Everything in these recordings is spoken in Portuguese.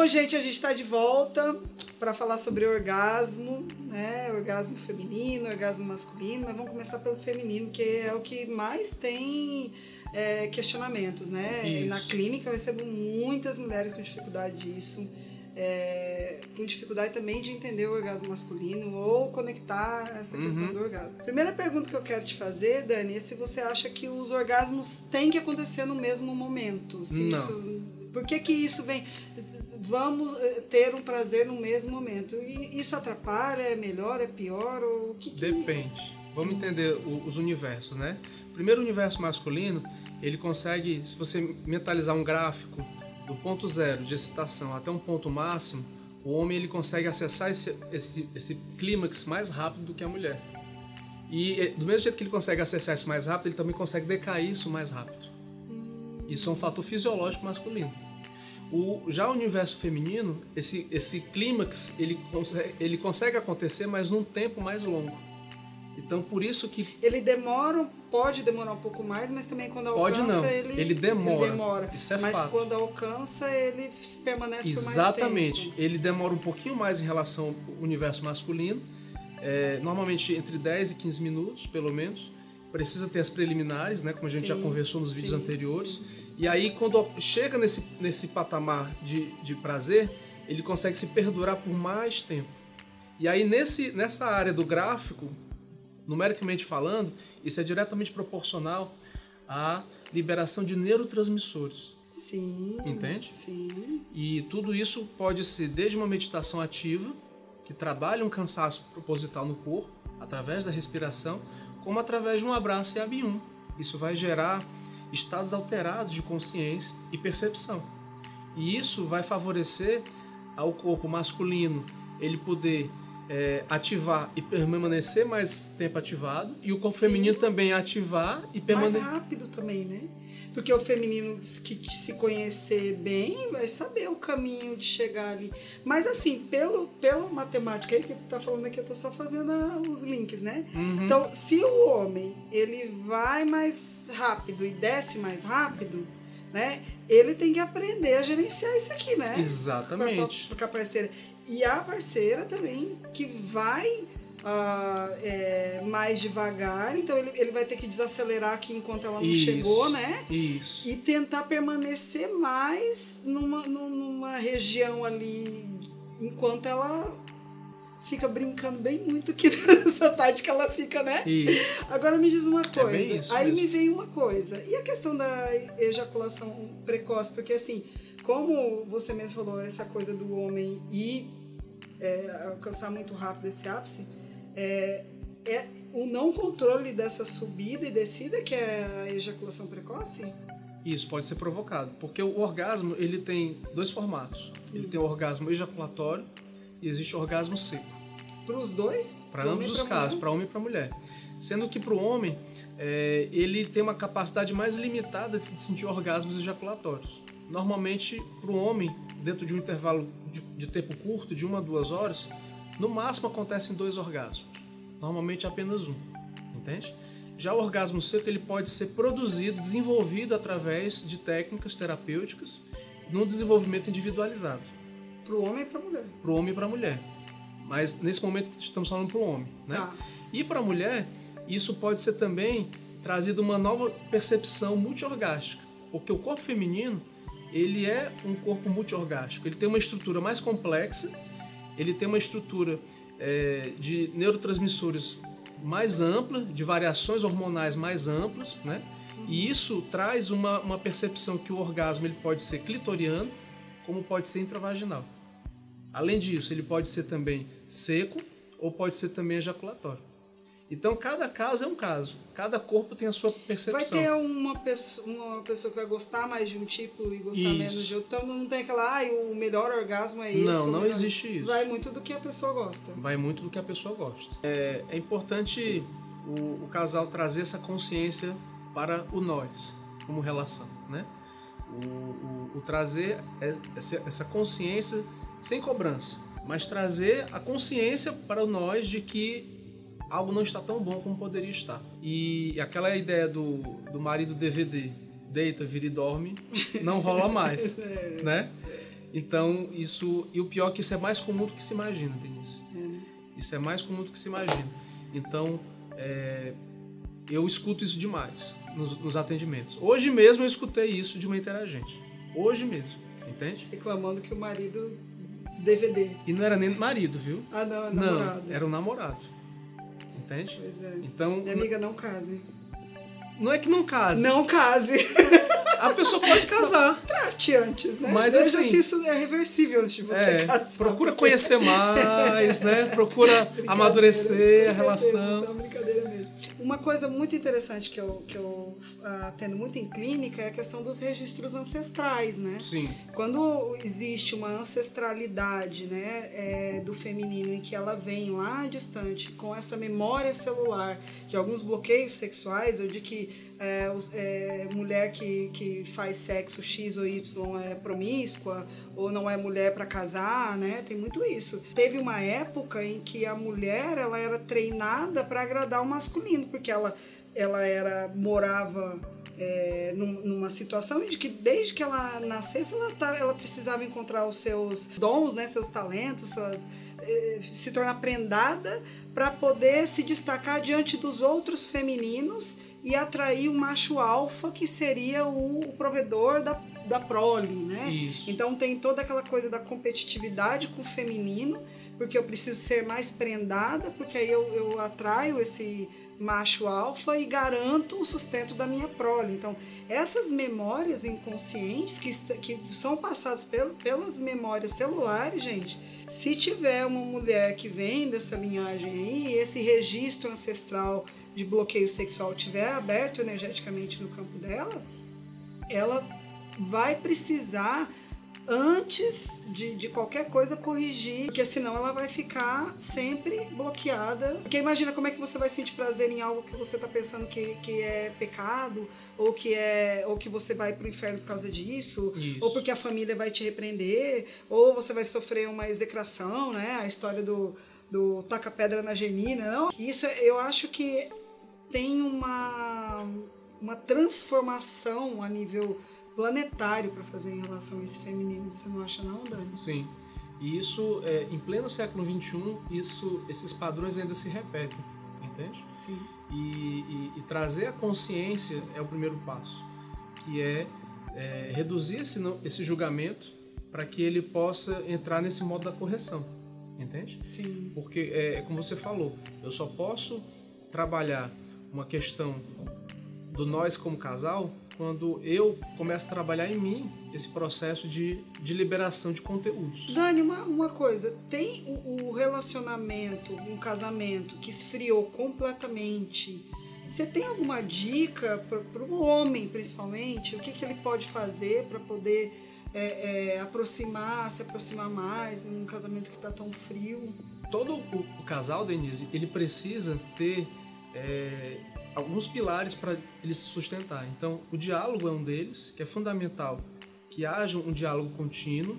Bom, gente, a gente está de volta para falar sobre orgasmo, né? Orgasmo feminino, orgasmo masculino, mas vamos começar pelo feminino, que é o que mais tem questionamentos, né? Isso. Na clínica eu recebo muitas mulheres com dificuldade disso, com dificuldade também de entender o orgasmo masculino ou conectar essa questão do orgasmo. Primeira pergunta que eu quero te fazer, Dani, é se você acha que os orgasmos têm que acontecer no mesmo momento. Se Não. Isso, por que isso vem... Vamos ter um prazer no mesmo momento. E isso atrapalha, é melhor, é pior? Ou o que Depende. Vamos entender os universos, né? Primeiro, o universo masculino, ele consegue, se você mentalizar um gráfico do ponto zero de excitação até um ponto máximo, o homem ele consegue acessar esse clímax mais rápido do que a mulher. E do mesmo jeito que ele consegue acessar isso mais rápido, ele também consegue decair isso mais rápido. Isso é um fator fisiológico masculino. Já o universo feminino, esse clímax, ele consegue acontecer, mas num tempo mais longo. Então, por isso que... Ele pode demorar um pouco mais, mas também quando alcança... Pode não, ele demora. Ele demora. Isso é mas fato. Quando alcança, ele permanece por mais tempo. Exatamente. Ele demora um pouquinho mais em relação ao universo masculino, normalmente entre 10 e 15 minutos, pelo menos. Precisa ter as preliminares, né, como a gente já conversou nos vídeos anteriores. Sim. E aí, quando chega nesse patamar de prazer, ele consegue se perdurar por mais tempo. E aí, nessa área do gráfico, numericamente falando, isso é diretamente proporcional à liberação de neurotransmissores. Sim. Entende? Sim. E tudo isso pode ser desde uma meditação ativa, que trabalha um cansaço proposital no corpo, através da respiração, como através de um abraço e abium. Isso vai gerar estados alterados de consciência e percepção. E isso vai favorecer ao corpo masculino ele poder ativar e permanecer mais tempo ativado, e o corpo feminino também ativar e permanecer... Mais rápido também, né? Porque o feminino que se conhecer bem vai saber o caminho de chegar ali. Mas assim, pela matemática aí que tá falando aqui, eu tô só fazendo os links, né? Então, se o homem ele vai mais rápido e desce mais rápido, né? Ele tem que aprender a gerenciar isso aqui, né? Exatamente. Com a parceira. E a parceira também que vai mais devagar, então ele vai ter que desacelerar aqui enquanto ela não chegou, né? Isso. E tentar permanecer mais numa região ali enquanto ela fica brincando bem muito aqui nessa parte que ela fica, né? Isso. Agora me diz uma coisa. Bem isso aí mesmo. me vem uma coisa. E a questão da ejaculação precoce? Porque assim, como você mesmo falou, essa coisa do homem alcançar muito rápido esse ápice, o não controle dessa subida e descida que é a ejaculação precoce? Isso pode ser provocado, porque o orgasmo ele tem dois formatos. Ele tem o orgasmo ejaculatório e existe o orgasmo seco. Para os dois? Para ambos os casos, para homem e para mulher. Sendo que para o homem, ele tem uma capacidade mais limitada de sentir orgasmos ejaculatórios. Normalmente, para o homem, dentro de um intervalo de tempo curto, de 1 a 2 horas, no máximo acontecem 2 orgasmos. Normalmente apenas um, entende? Já o orgasmo seco ele pode ser produzido, desenvolvido através de técnicas terapêuticas num desenvolvimento individualizado. Para o homem e para a mulher. Para o homem e para a mulher. Mas nesse momento estamos falando para o homem, né? Tá. E para a mulher, isso pode ser também trazido uma nova percepção multiorgástica, porque o corpo feminino ele é um corpo multiorgástico. Ele tem uma estrutura mais complexa, ele tem uma estrutura de neurotransmissores mais ampla, de variações hormonais mais amplas, né? E isso traz uma percepção que o orgasmo ele pode ser clitoriano, como pode ser intravaginal. Além disso, ele pode ser também seco ou pode ser também ejaculatório. Então, cada caso é um caso. Cada corpo tem a sua percepção. Vai ter uma pessoa que vai gostar mais de um tipo e gostar menos de outro. Então, não tem aquela, o melhor orgasmo é esse. Não existe isso. Vai muito do que a pessoa gosta. Vai muito do que a pessoa gosta. É importante o casal trazer essa consciência para o nós, como relação, né? O trazer essa consciência sem cobrança, mas trazer a consciência para o nós de que algo não está tão bom como poderia estar. E aquela ideia do marido DVD, deita, vira e dorme, não rola mais, né? Então, isso... E o pior é que isso é mais comum do que se imagina, Denise. Né? Isso é mais comum do que se imagina. Então, eu escuto isso demais nos atendimentos. Hoje mesmo eu escutei isso de uma interagente. Hoje mesmo, entende? Reclamando que o marido DVD. E não era nem marido, viu? Ah, não, é namorado. Não, era um namorado. Entende? Pois é. Então, minha amiga, não case. Não é que não case. Não case. A pessoa pode casar. Trate antes, né? Mas veja assim, se isso é reversível antes de você casar. Procura porque... conhecer mais, né? Procura amadurecer a relação. Então, brincadeira mesmo. Uma coisa muito interessante que eu atendo muito em clínica é a questão dos registros ancestrais, né? Sim. Quando existe uma ancestralidade, né, do feminino, em que ela vem lá distante com essa memória celular de alguns bloqueios sexuais, ou de que mulher que faz sexo X ou Y é promíscua, ou não é mulher para casar, né? Tem muito isso. Teve uma época em que a mulher ela era treinada para agradar o masculino, porque ela morava numa situação de que desde que ela nascesse ela precisava encontrar os seus dons, né? Seus talentos, se tornar prendada para poder se destacar diante dos outros femininos e atrair o macho alfa, que seria o provedor da prole, né? Isso. Então tem toda aquela coisa da competitividade com o feminino, porque eu preciso ser mais prendada, porque aí eu atraio esse macho alfa e garanto o sustento da minha prole. Então, essas memórias inconscientes que são passadas pelas memórias celulares, gente, se tiver uma mulher que vem dessa linhagem aí, esse registro ancestral de bloqueio sexual tiver aberto energeticamente no campo dela, ela vai precisar, antes de qualquer coisa, corrigir, porque senão ela vai ficar sempre bloqueada. Porque imagina como é que você vai sentir prazer em algo que você está pensando que é pecado, ou que você vai pro inferno por causa disso, Isso. ou porque a família vai te repreender, ou você vai sofrer uma execração, né? A história do taca pedra na Genina, não? Isso eu acho que tem uma transformação a nível planetário para fazer em relação a esse feminino. Você não acha não, Dani? Sim. E isso, em pleno século XXI, esses padrões ainda se repetem, entende? Sim. E trazer a consciência é o primeiro passo, que é reduzir esse julgamento para que ele possa entrar nesse modo da correção, entende? Sim. Porque, como você falou, eu só posso trabalhar uma questão do nós como casal quando eu começo a trabalhar em mim esse processo de liberação de conteúdos. Dani, uma coisa, tem o relacionamento, um casamento que esfriou completamente. Você tem alguma dica para o homem, principalmente? O que ele pode fazer para poder se aproximar mais em um casamento que está tão frio? Todo o casal, Denise, ele precisa ter alguns pilares para ele se sustentar. Então, o diálogo é um deles, que é fundamental que haja um diálogo contínuo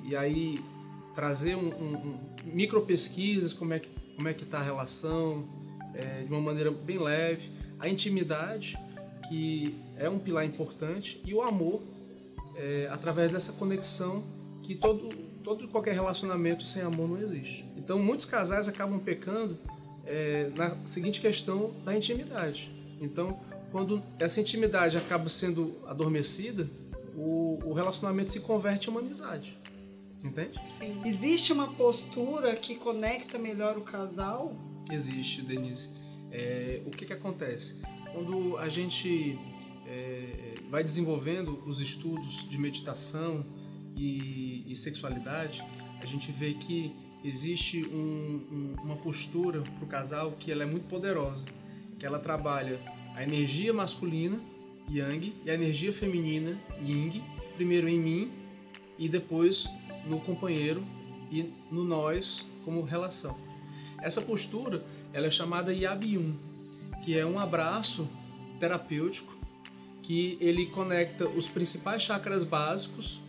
e aí trazer micro pesquisas, como é que está a relação, de uma maneira bem leve. A intimidade, que é um pilar importante, e o amor, através dessa conexão, que qualquer relacionamento sem amor não existe. Então, muitos casais acabam pecando na seguinte questão da intimidade. Então, quando essa intimidade acaba sendo adormecida, o relacionamento se converte em uma amizade. Entende? Sim. Existe uma postura que conecta melhor o casal? Existe, Denise. O que acontece? Quando a gente vai desenvolvendo os estudos de meditação e sexualidade, a gente vê que existe uma postura para o casal que ela é muito poderosa, que ela trabalha a energia masculina, Yang, e a energia feminina, Yin, primeiro em mim e depois no companheiro e no nós como relação. Essa postura ela é chamada Yabium, que é um abraço terapêutico que ele conecta os principais chakras básicos,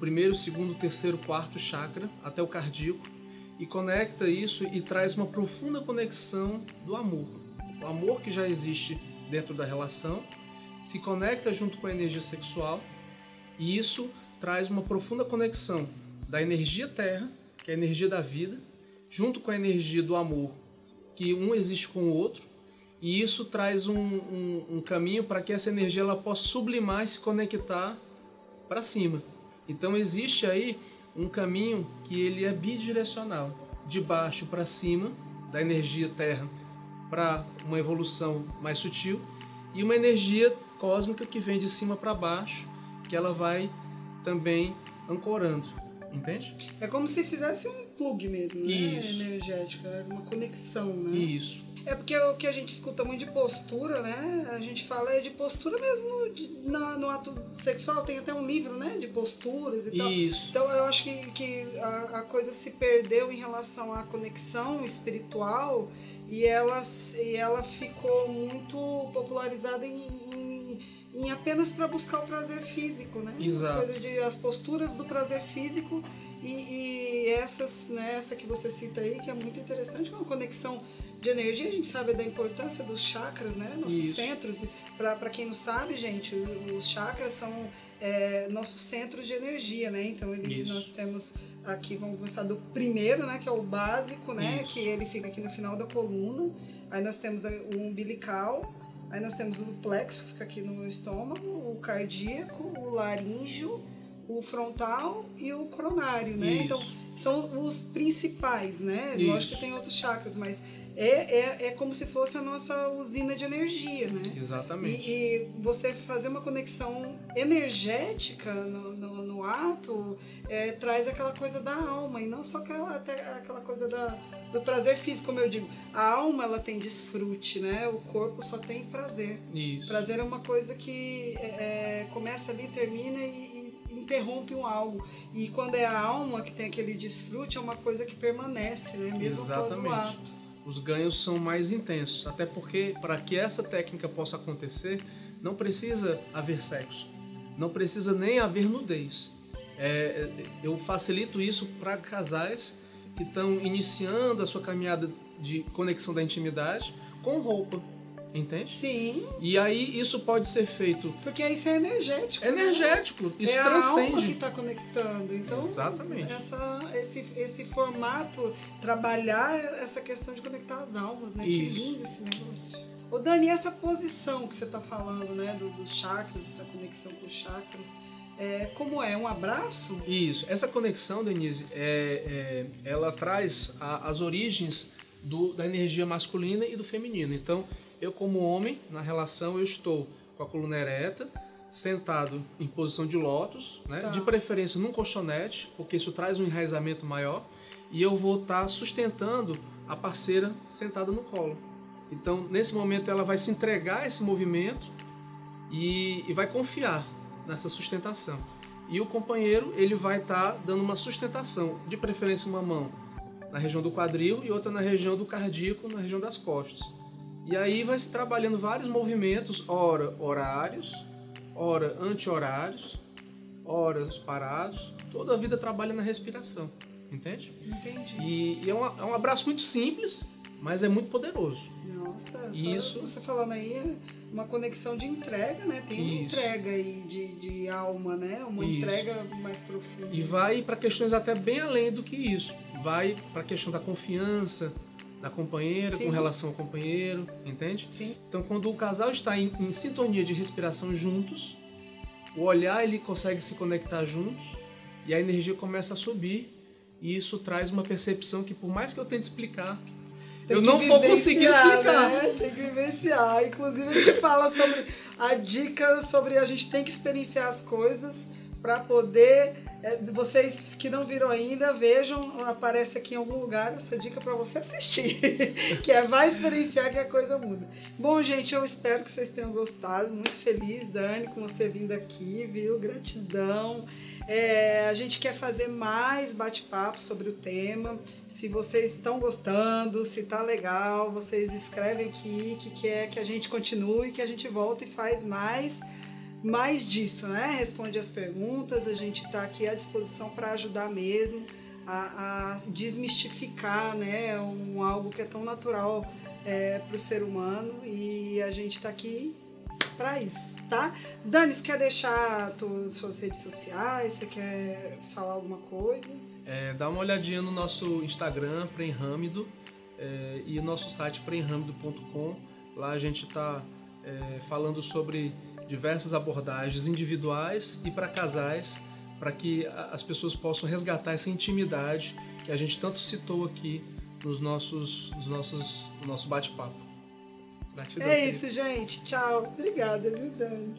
primeiro, segundo, terceiro, quarto chakra, até o cardíaco, e conecta isso e traz uma profunda conexão do amor. O amor que já existe dentro da relação se conecta junto com a energia sexual, e isso traz uma profunda conexão da energia terra, que é a energia da vida, junto com a energia do amor, que um existe com o outro, e isso traz um caminho para que essa energia ela possa sublimar e se conectar para cima. Então existe aí um caminho que ele é bidirecional, de baixo para cima, da energia terra para uma evolução mais sutil, e uma energia cósmica que vem de cima para baixo, que ela vai também ancorando, entende? É como se fizesse um plug mesmo, né? Isso. Energético, uma conexão, né? Isso. É porque o que a gente escuta muito de postura, né? A gente fala é de postura mesmo no ato sexual, tem até um livro, né? De posturas e tal. Isso. Então eu acho que a coisa se perdeu em relação à conexão espiritual e ela ficou muito popularizada em apenas para buscar o prazer físico, né? Exato. Coisa de as posturas do prazer físico e essas, né? Essa que você cita aí, que é muito interessante, é uma conexão de energia. A gente sabe da importância dos chakras, né? Nossos Isso. centros. Para quem não sabe, gente, os chakras são nossos centros de energia, né? Então nós temos aqui, vamos começar do primeiro, né? Que é o básico, né? Isso. Que ele fica aqui no final da coluna. Aí nós temos o umbilical. Aí nós temos o plexo, que fica aqui no estômago, o cardíaco, o laríngeo, o frontal e o coronário, né? Isso. Então, são os principais, né? Isso. Lógico que tem outros chakras, mas é como se fosse a nossa usina de energia, né? Exatamente. E você fazer uma conexão energética no ato traz aquela coisa da alma, e não só aquela coisa do prazer físico, como eu digo. A alma, ela tem desfrute, né? O corpo só tem prazer. Isso. Prazer é uma coisa que começa ali, termina e interrompe algo. E quando é a alma que tem aquele desfrute, é uma coisa que permanece, né? Mesmo após o ato. Os ganhos são mais intensos, até porque para que essa técnica possa acontecer, não precisa haver sexo, não precisa nem haver nudez. Eu facilito isso para casais que estão iniciando a sua caminhada de conexão da intimidade com roupa, entende? Sim. E aí isso pode ser feito... Porque isso é energético. É energético, né? Isso transcende. É a alma que está conectando. Então, exatamente. Esse formato, trabalhar essa questão de conectar as almas, né? Isso. Que lindo esse negócio. Ô Dani, essa posição que você está falando, né? Dos chakras, essa conexão com os chakras, como é? Um abraço? Isso. Essa conexão, Denise, ela traz as origens da energia masculina e do feminino. Então, eu como homem, na relação, eu estou com a coluna ereta, sentado em posição de lótus, né? Tá. De preferência num colchonete, porque isso traz um enraizamento maior, e eu vou estar sustentando a parceira sentada no colo. Então, nesse momento, ela vai se entregar a esse movimento e vai confiar nessa sustentação. E o companheiro, ele vai estar dando uma sustentação, de preferência uma mão na região do quadril e outra na região do cardíaco, na região das costas. E aí vai se trabalhando vários movimentos, ora horários, ora anti-horários, horas parados. Toda a vida trabalha na respiração, entende? Entendi. E é um abraço muito simples, mas é muito poderoso. Nossa, isso. Você falando aí é uma conexão de entrega, né? Tem uma entrega aí de alma, né? Uma entrega mais profunda. E vai para questões até bem além do que isso. Vai para a questão da confiança da companheira, com relação ao companheiro, entende? Sim. Então, quando o casal está em sintonia de respiração juntos, o olhar ele consegue se conectar juntos e a energia começa a subir, e isso traz uma percepção que, por mais que eu tente explicar, eu não vou conseguir explicar. Né? Tem que vivenciar. Inclusive, a gente fala sobre a dica sobre a gente tem que experienciar as coisas para poder... vocês que não viram ainda, vejam, aparece aqui em algum lugar essa dica para você assistir, que vai experienciar que a coisa muda. Bom, gente, eu espero que vocês tenham gostado. Muito feliz, Dani, com você vindo aqui, viu? Gratidão. A gente quer fazer mais bate-papo sobre o tema. Se vocês estão gostando, se tá legal, vocês escrevem aqui que quer que a gente continue, que a gente volta e faz mais disso, né? Responde as perguntas, a gente está aqui à disposição para ajudar mesmo a desmistificar, né? Algo que é tão natural para o ser humano, e a gente está aqui para isso, tá? Dani, você quer deixar suas redes sociais? Você quer falar alguma coisa? Dá uma olhadinha no nosso Instagram, Preenrâmido, e o nosso site preenramido.com. Lá a gente está falando sobre diversas abordagens individuais e para casais, para que as pessoas possam resgatar essa intimidade que a gente tanto citou aqui no nosso bate-papo. Gratidão, É isso, gente. Tchau. Obrigada, viu, Dani?